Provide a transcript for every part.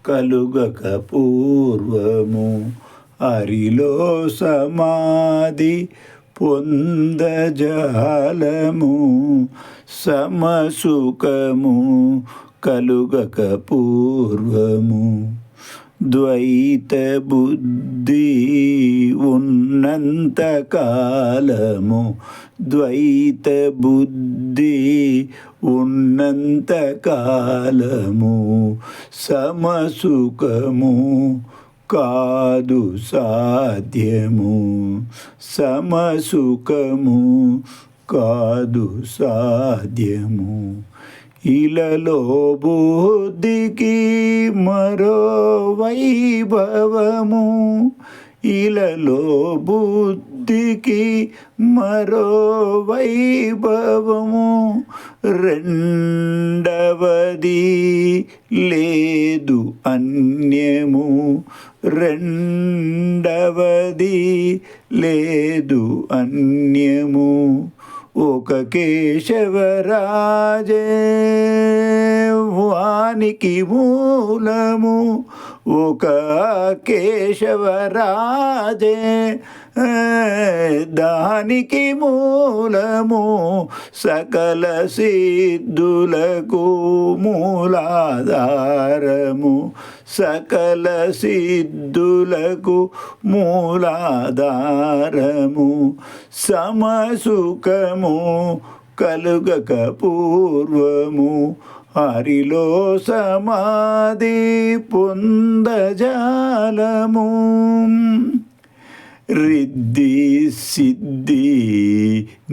కలుగక పూర్వము హరిలో సమాధి పొందజాలము సమసుఖము కలుగక పూర్వము ద్వైత బుద్ధి ఉన్నంత కాలము ద్వైత బుద్ధి ఉన్నంత కాలము సమసుఖము కాదు సాధ్యము సమసుఖము కాదు సాధ్యము ఇలలో బుద్ధికి మరో వైభవము ఇలలో బుద్ధికి మరో వైభవము రెండవది లేదు అన్యము రెండవది లేదు అన్యము ఒక కేశవరాజే వానికి మూలము ఒక కేశవరాజే దానికి మూలము సకల సిద్ధులకు మూలాధారము సకల సిద్ధులకు మూలాధారము సమసుఖము కలుగక పూర్వము హరిలో సమాధి పొందజాలము రిద్ధి సిద్ధి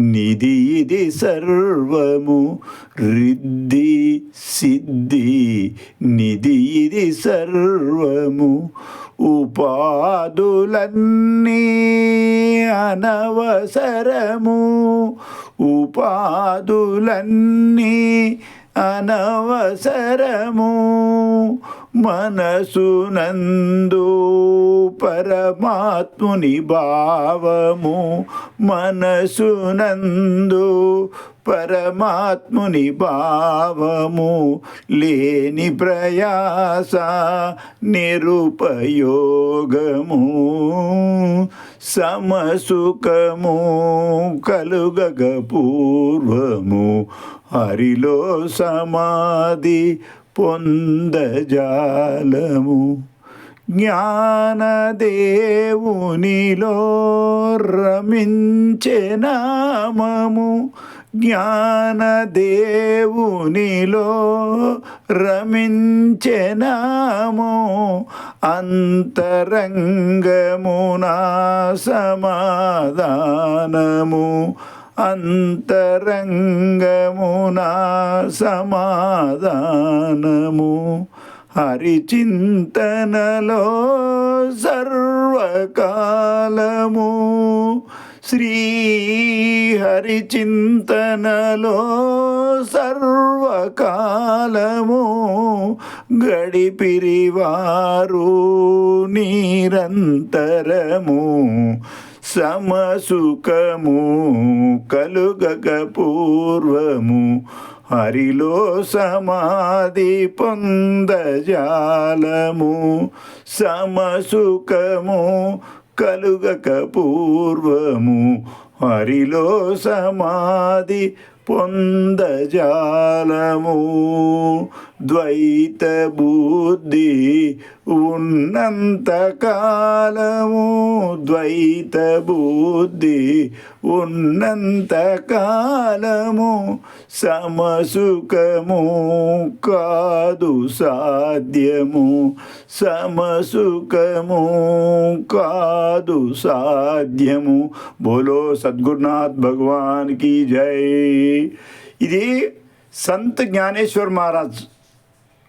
నిధి ఇది సర్వము రిద్ధి సిద్ధి నిధి ఇది సర్వము ఉపాధులన్నీ అనవసరము ఉపాధులన్నీ అనవసరము మనసునందు పరమాత్ముని భావము మనసునందు పరమాత్ముని భావము లేని ప్రయాస నిరుపయోగము సమసుఖము కలుగక పూర్వము హరిలో సమాధి పొందజాలము జ్ఞానదేవునిలో రమించే నామము జ్ఞానదేవునిలో రమించే నామము అంతరంగమునా సమాధానము అంతరంగమునా సమాధానము హరిచింతనలో సర్వకాలము శ్రీ హరిచింతనలో సర్వకాలము గడిపిరివారు నిరంతరము సమసుఖము కలుగక పూర్వము హరిలో సమాధి పొందజాలము సమసుఖము కలుగక పూర్వము హరిలో సమాధి పొందజాలము ద్వైత బుద్ధి ఉన్నంత కాలము ద్వైత బుద్ధి ఉన్నంత కాలము సమసుఖము కాదు సాధ్యము సమసుఖము కాదు సాధ్యము బోలో సద్గురునాథ్ భగవాన్ की జై ఇది సంత్ జ్ఞానేశ్వర్ మహారాజ్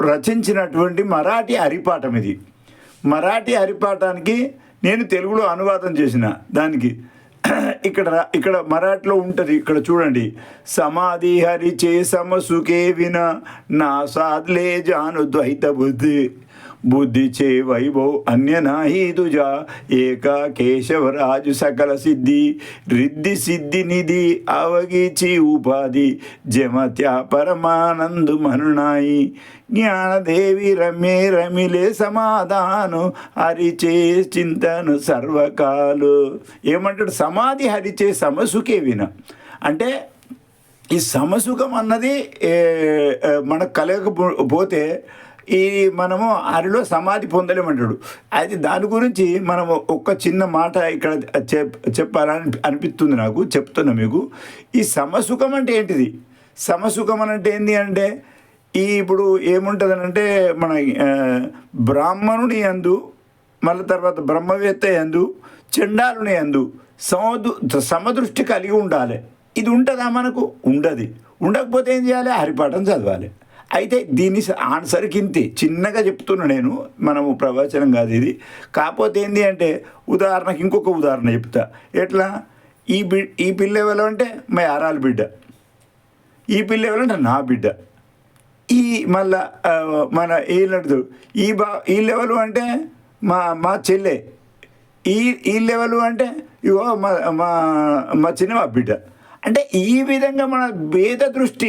రచించినటువంటి మరాఠీ హరిపాఠం ఇది మరాఠీ హరిపాఠానికి నేను తెలుగులో అనువాదం చేసిన దానికి ఇక్కడ మరాఠీలో ఉంటుంది ఇక్కడ చూడండి సమాధి హరి చే సమసుకే విన నా సాధ్లే జాను ద్వైత బుద్ధి బుద్ధిచే వైభవ్ అన్య నాహి దుజా ఏక కేశవరాజు సకల సిద్ధి రిద్ధి సిద్ధి నిధి అవగీచి ఉపాధి జమత్యా పరమానందు మనునాయి జ్ఞానదేవి రమ్యే రమిలే సమాధాను హరిచే చింతను సర్వకాలు. ఏమంటాడు? సమాధి హరిచే సమసుకే విన. అంటే ఈ సమసుఖం అన్నది మనకు కలగకపోతే ఈ మనము హరిలో సమాధి పొందలేమంటాడు. అయితే దాని గురించి మనం ఒక చిన్న మాట ఇక్కడ చెప్పాలని అనిపిస్తుంది నాకు, చెప్తున్నా మీకు. ఈ సమసుఖం అంటే ఏంటిది? సమసుఖం అంటే ఏంటి అంటే ఇప్పుడు ఏముంటుందనంటే మన బ్రాహ్మణుని యందు, మళ్ళీ తర్వాత బ్రహ్మవేత్త యందు, చండాలుని యందు సమదృష్టి కలిగి ఉండాలి. ఇది ఉంటుందా మనకు? ఉండదు. ఉండకపోతే ఏం చేయాలి? హరిపాఠం చదవాలి. అయితే దీన్ని ఆన్సర్కి ఇంతే చిన్నగా చెప్తున్నా నేను, మనము ప్రవచనం కాదు ఇది. కాకపోతే ఏంటి అంటే ఉదాహరణకి ఇంకొక ఉదాహరణ చెప్తా. ఎట్లా? ఈ పిల్ల ఎవరు అంటే మా యారాల బిడ్డ, ఈ పిల్ల ఎవరంటే నా బిడ్డ, ఈ మళ్ళా మన వీళ్ళడు ఈ లెవెల్ అంటే మా చెల్లె, ఈ లెవెల్ అంటే ఇగో మా చిన్న బిడ్డ. అంటే ఈ విధంగా మన భేద దృష్టి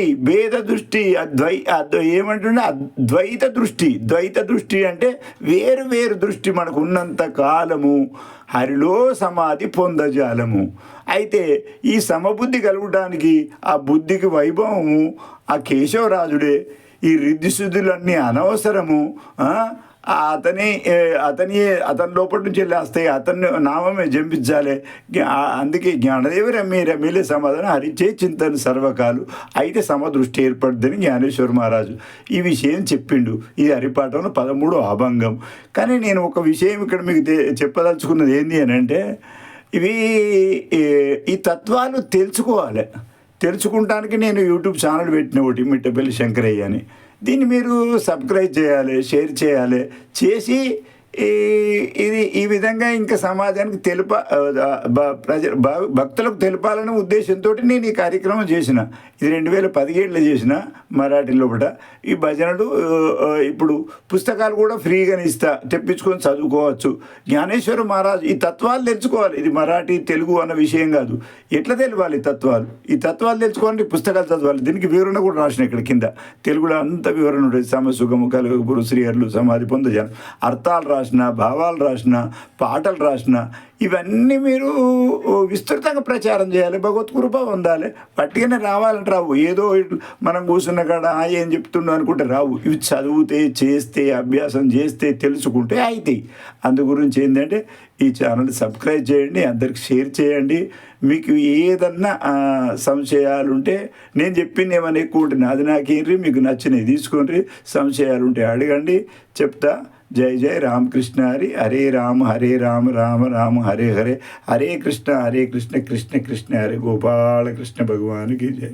ఏమంటుండే ద్వైత దృష్టి అంటే వేరు వేరు దృష్టి మనకు ఉన్నంత కాలము హరిలో సమాధి పొందజాలము. అయితే ఈ సమబుద్ధి కలగడానికి ఆ బుద్ధికి వైభవము ఆ కేశవరాజుడే. ఈ రిద్ధిశుద్ధులన్నీ అనవసరము. అతని లోపల నుంచి వెళ్ళేస్తాయి, అతన్ని నామమే జంపించాలి. అందుకే జ్ఞానదేవి రమ్మిలే సమాధానం హరిచే చింతన సర్వకాలు. అయితే సమదృష్టి ఏర్పడుద్దని జ్ఞానేశ్వర మహారాజు ఈ విషయం చెప్పిండు. ఇది హరిపాఠంలో 13వ అభంగం. కానీ నేను ఒక విషయం ఇక్కడ మీకు చెప్పదలుచుకున్నది ఏంటి అని అంటే, ఈ తత్వాలు తెలుసుకుంటానికి నేను యూట్యూబ్ ఛానల్ పెట్టిన ఒకటి మిట్టపల్లి శంకరయ్య అని. దీన్ని మీరు సబ్స్క్రైబ్ చేయాలి, షేర్ చేయాలి. చేసి ఈ విధంగా ఇంకా సమాజానికి భక్తులకు తెలపాలనే ఉద్దేశంతో నేను ఈ కార్యక్రమం చేసిన. ఇది 2017లో చేసిన మరాఠీ లోపల. ఈ భజనలు ఇప్పుడు పుస్తకాలు కూడా ఫ్రీగానే ఇస్తా, తెప్పించుకొని చదువుకోవచ్చు. జ్ఞానేశ్వర మహారాజు ఈ తత్వాలు తెలుసుకోవాలి. ఇది మరాఠీ తెలుగు అన్న విషయం కాదు. ఎట్లా తెలియాలి ఈ తత్వాలు తెలుసుకోవాలంటే పుస్తకాలు చదవాలి. దీనికి వివరణ కూడా రాసిన ఇక్కడ కింద తెలుగులో అంత వివరణ ఉంటుంది. సమసుఖము కలుగురు శ్రీహరులు సమాధి పొందజాను అర్థాలు రాసిన, భావాలు రాసిన, పాటలు రాసిన, ఇవన్నీ మీరు విస్తృతంగా ప్రచారం చేయాలి. భగవత్ కృప పొందాలి. పట్టిగానే రావాలంటే రావు. ఏదో మనం కూర్చున్న కాడ ఏం చెప్తుండో అనుకుంటే రావు. ఇవి చదివితే, చేస్తే, అభ్యాసం చేస్తే, తెలుసుకుంటే అవుతాయి. అందు గురించి ఏంటంటే ఈ ఛానల్ సబ్స్క్రైబ్ చేయండి, అందరికి షేర్ చేయండి. మీకు ఏదన్నా సంశయాలుంటే నేను చెప్పింది ఏమైనా ఎక్కువ ఉంటుంది అది నాకేంటి, మీకు నచ్చినవి తీసుకోండి. సంశయాలుంటే అడగండి, చెప్తా. జై జై రామకృష్ణ హరి. హరే రామ రామ రామ హరే హరే. హరే కృష్ణ కృష్ణ కృష్ణ హరే. గోపాలకృష్ణ భగవానికి జై.